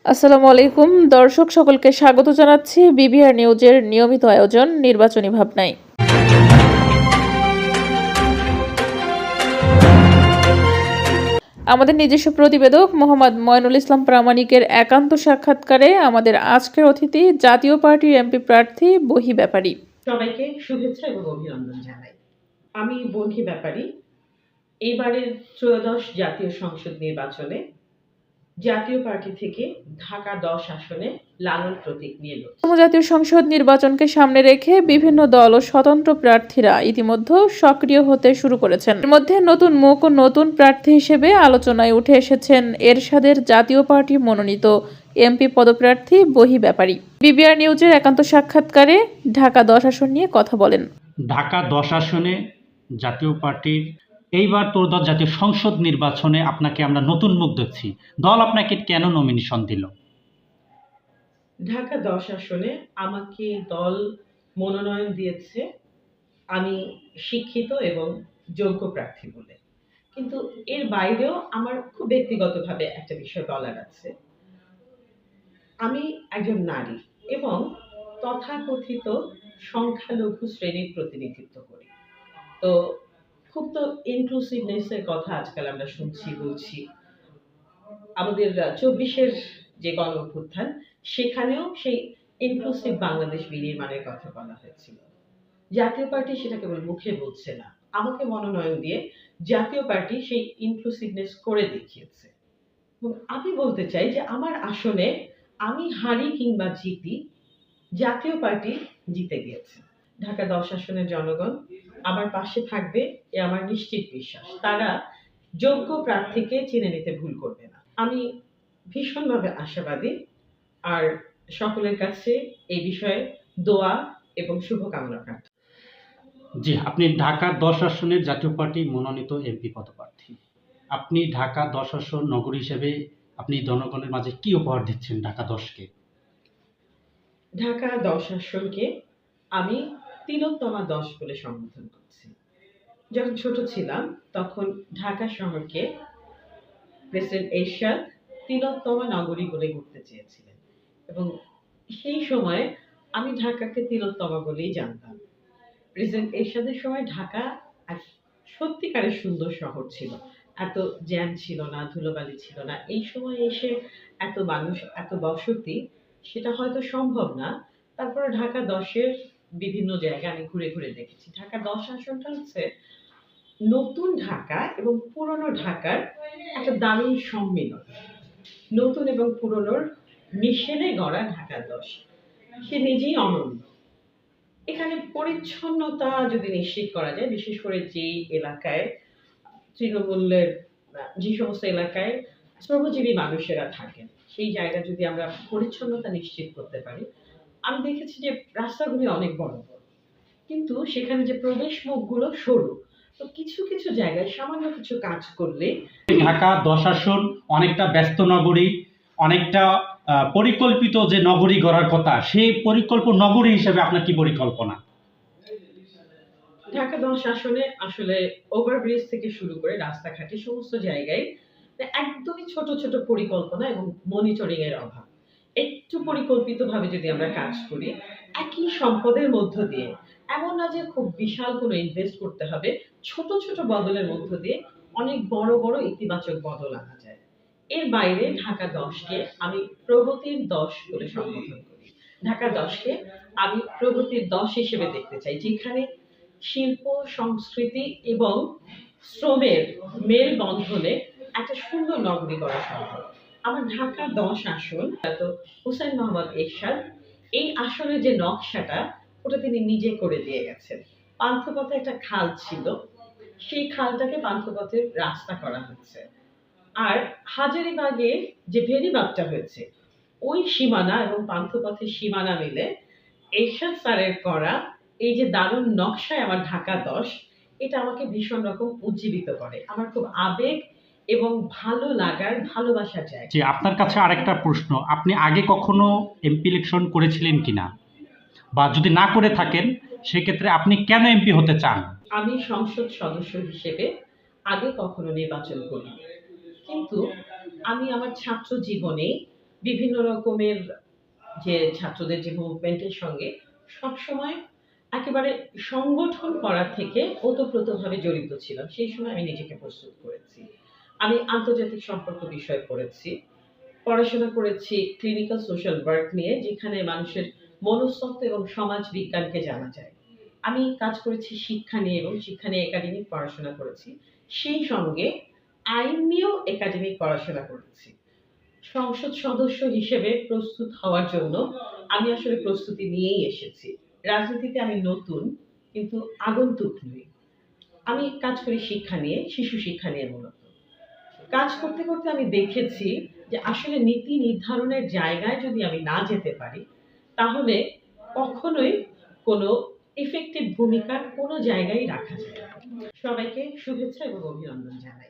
আসসালামু আলাইকুম দর্শক সকলকে স্বাগত জানাচ্ছি বিবিআর নিউজের নিয়মিত আয়োজন নির্বাচনী ভাবনায়। আমাদের নিজস্ব প্রতিবেদক মোহাম্মদ ময়নুল ইসলাম প্রামাণিকের একান্ত সাক্ষাৎকারে আমাদের আজকের অতিথি জাতীয় পার্টির এমপি প্রার্থী বহি ব্যাপারী। সবাইকে শুভেচ্ছা এবং অভিনন্দন জানাই। আমি বহি ব্যাপারী। এইবারের ত্রয়োদশ জাতীয় সংসদ নির্বাচনে জাতীয় পার্টি থেকে ঢাকা 10 আসনে লালন প্রতীক নিয়ে লড়ছি। জাতীয় সংসদ নির্বাচনকে সামনে রেখে বিভিন্ন দল ও স্বতন্ত্র প্রার্থীরা ইতিমধ্যে সক্রিয় হতে শুরু করেছেন। এর মধ্যে নতুন মুখ ও নতুন প্রার্থী হিসেবে আলোচনায় উঠে এসেছেন এরশাদের জাতীয় পার্টি মনোনীত এমপি পদপ্রার্থী বহি ব্যাপারী। বিবিআর নিউজের একান্ত সাক্ষাৎকারে ঢাকা 10 আসন নিয়ে কথা বলেন। ঢাকা 10 আসনে জাতীয় পার্টির এইবার ত্রয়োদশ জাতীয় সংসদ নির্বাচনে আপনাকে আমরা নতুন মুখ দেখছি। দল আপনাকে কেন নমিনেশন দিল? ঢাকা 10 আসনে আমাকে দল মনোনয়ন দিয়েছে আমি শিক্ষিত এবং যোগ্য প্রার্থী বলে। কিন্তু এর বাইরেও আমার খুব ব্যক্তিগতভাবে একটা বিষয় বলার আছে। আমি একজন নারী এবং তথাকথিত সংখ্যালঘু শ্রেণীর প্রতিনিধিত্ব করি। তো খুব তো ইনক্লুসিভনেস এর কথা আজকাল আমরা শুনছি বলছি। আমাদের 24-এর যে গণ অভ্যুত্থান সেখানেও সেই ইনক্লুসিভ বাংলাদেশ বিনির্মাণের কথা বলা হয়েছিল। জাতীয় পার্টি সেটা কেবল মুখে বলছে না, আমাকে মনোনয়ন দিয়ে জাতীয় পার্টি সেই ইনক্লুসিভনেস করে দেখিয়েছে। এবং আমি বলতে চাই যে আমার আসনে আমি হারি কিংবা জিতি, জাতীয় পার্টি জিতে গিয়েছে। ঢাকা 10 আসনের জনগণ আমার পাশে থাকবে এ আমার নিশ্চিত বিশ্বাস। তারা যোগ্য প্রার্থীকে চিনে নিতে ভুল করবে না। আমি ভীষণভাবে আশাবাদী আর সকলের কাছে এই বিষয়ে দোয়া এবং শুভকামনা প্রার্থী। জি, আপনি ঢাকা 10 আসনের জাতীয় পার্টি মনোনীত এমপি পদপ্রার্থী। আপনি ঢাকা 10 আসন নগরী হিসেবে আপনি জনগণের মাঝে কি উপহার দিচ্ছেন ঢাকা 10কে? ঢাকা 10 আসনকে আমি তিলোত্তমা 10 বলে সম্বোধন করছি। যখন ছোট ছিলাম তখন ঢাকা শহরকে প্রেসিডেন্ট এরশাদ তিলোত্তমা নগরী বলে গড়তে চেয়েছিলেন এবং সেই সময় আমি ঢাকাকে তিলোত্তমা বলেই জানতাম। প্রেসিডেন্ট এরশাদের সময় ঢাকা এক সত্যিকারের সুন্দর শহর ছিল। এত জ্যাম ছিল না, ধুলোবালি ছিল না। এই সময় এসে এত মানুষ, এত বসতি সেটা হয়তো সম্ভব না। তারপরে ঢাকা 10-এর বিভিন্ন জায়গা আমি ঘুরে ঘুরে দেখেছি। ঢাকা 10 আসনটা হচ্ছে নতুন ঢাকা এবং পুরনো ঢাকার একটা দারুণ সম্মিলন। নতুন এবং পুরনোর মিশেলে গড়া ঢাকা 10 সে নিজেই অনন্য। এখানে পরিচ্ছন্নতা যদি নিশ্চিত করা যায়, বিশেষ করে যেই এলাকায় তৃণমূলের যে সমস্ত এলাকায় শ্রমজীবী মানুষেরা থাকেন, সেই জায়গা যদি আমরা পরিচ্ছন্নতা নিশ্চিত করতে পারি। আমি দেখেছি যে রাস্তাগুলি অনেক বড় বড়, কিন্তু সেখানে যে প্রবেশ মুখগুলো সরু। তো কিছু কিছু জায়গায় সামান্য কিছু কাজ করলে ঢাকা 10 আসন অনেকটা ব্যস্ত নগরী, অনেকটা পরিকল্পিত যে নগরী গড়ার কথা, সেই পরিকল্পনা নগরী হিসেবে আপনার কি পরিকল্পনা? ঢাকা 10 আসনে আসলে ওভারব্রিজ থেকে শুরু করে রাস্তাঘাটে সমস্ত জায়গায় একদমই ছোট ছোট পরিকল্পনা এবং মনিটরিং এর অভাব। একটু পরিকল্পিতভাবে যদি আমরা কাজ করি, একই সম্পদের মধ্য দিয়ে, এমন না যে খুব বিশাল কোনো ইনভেস্ট করতে হবে, ছোট ছোট বদলের মধ্য দিয়ে অনেক বড় বড় ইতিবাচক বদল আনা যায়। এর বাইরে ঢাকা 10-কে আমি প্রগতির 10 বলে সম্বোধন করি। ঢাকা 10-কে আমি প্রগতির 10 হিসেবে দেখতে চাই, যেখানে শিল্প, সংস্কৃতি এবং শ্রমের মেলবন্ধনে একটা সুন্দর নগরী গড়া সম্ভব। আমার ঢাকা 10 আসন তো হুসাইন মোহাম্মদ এরশাদ এই আসনের যে নকশাটা ওটা তিনি নিজে করে দিয়ে গেছেন। পান্থপথে একটা খাল ছিল, সেই খালটাকে পান্থপথের রাস্তা করা হচ্ছে। আর হাজারীবাগে যে ভেরিবাঁধটা হয়েছে, ওই সীমানা এবং পান্থপথের সীমানা মিলে এরশাদ স্যারের করা এই যে দারুণ নকশায় আমার ঢাকা 10, এটা আমাকে ভীষণ রকম উজ্জীবিত করে। আমার খুব আবেগ এবং ভালো লাগার, ভালোবাসার জায়গা। যে আপনার কাছে আরেকটা প্রশ্ন, আপনি আগে কখনো এমপি ইলেকশন করেছিলেন কিনা, বা যদি না করে থাকেন সেক্ষেত্রে আপনি কেন এমপি হতে চান? আমি সংসদ সদস্য হিসেবে আগে কখনো নির্বাচন করিনি, কিন্তু আমি আমার ছাত্র জীবনে বিভিন্ন রকমের যে ছাত্রদের যে মুভমেন্টের সঙ্গে সবসময় একেবারে সংগঠন করা থেকে ওতপ্রোতভাবে জড়িত ছিলাম। সেই সময় আমি নিজেকে প্রস্তুত করেছি। আমি আন্তর্জাতিক সম্পর্ক বিষয় পড়েছি। পড়াশোনা করেছি ক্লিনিক্যাল সোশ্যাল ওয়ার্ক নিয়ে, যেখানে মানুষের মনস্তত্ত্ব এবং সমাজ বিজ্ঞানকে জানা যায়। আমি কাজ করেছি শিক্ষা নিয়ে এবং শিক্ষা নিয়ে একাডেমিক পড়াশোনা করেছি। সেই সঙ্গে আইন নিয়েও একাডেমিক পড়াশোনা করেছি। সংসদ সদস্য হিসেবে প্রস্তুত হওয়ার জন্য আমি আসলে প্রস্তুতি নিয়েই এসেছি। রাজনীতিতে আমি নতুন, কিন্তু আগন্তুক নই। আমি কাজ করি শিক্ষা নিয়ে, শিশু শিক্ষা নিয়ে মূলত। কাজ করতে করতে আমি দেখেছি যে আসলে নীতি নির্ধারণের জায়গায় যদি আমি না যেতে পারি, তাহলে কখনোই কোনো ইফেক্টিভ ভূমিকার কোনো জায়গায় রাখা যায় না। সবাইকে শুভেচ্ছা এবং অভিনন্দন জানাই।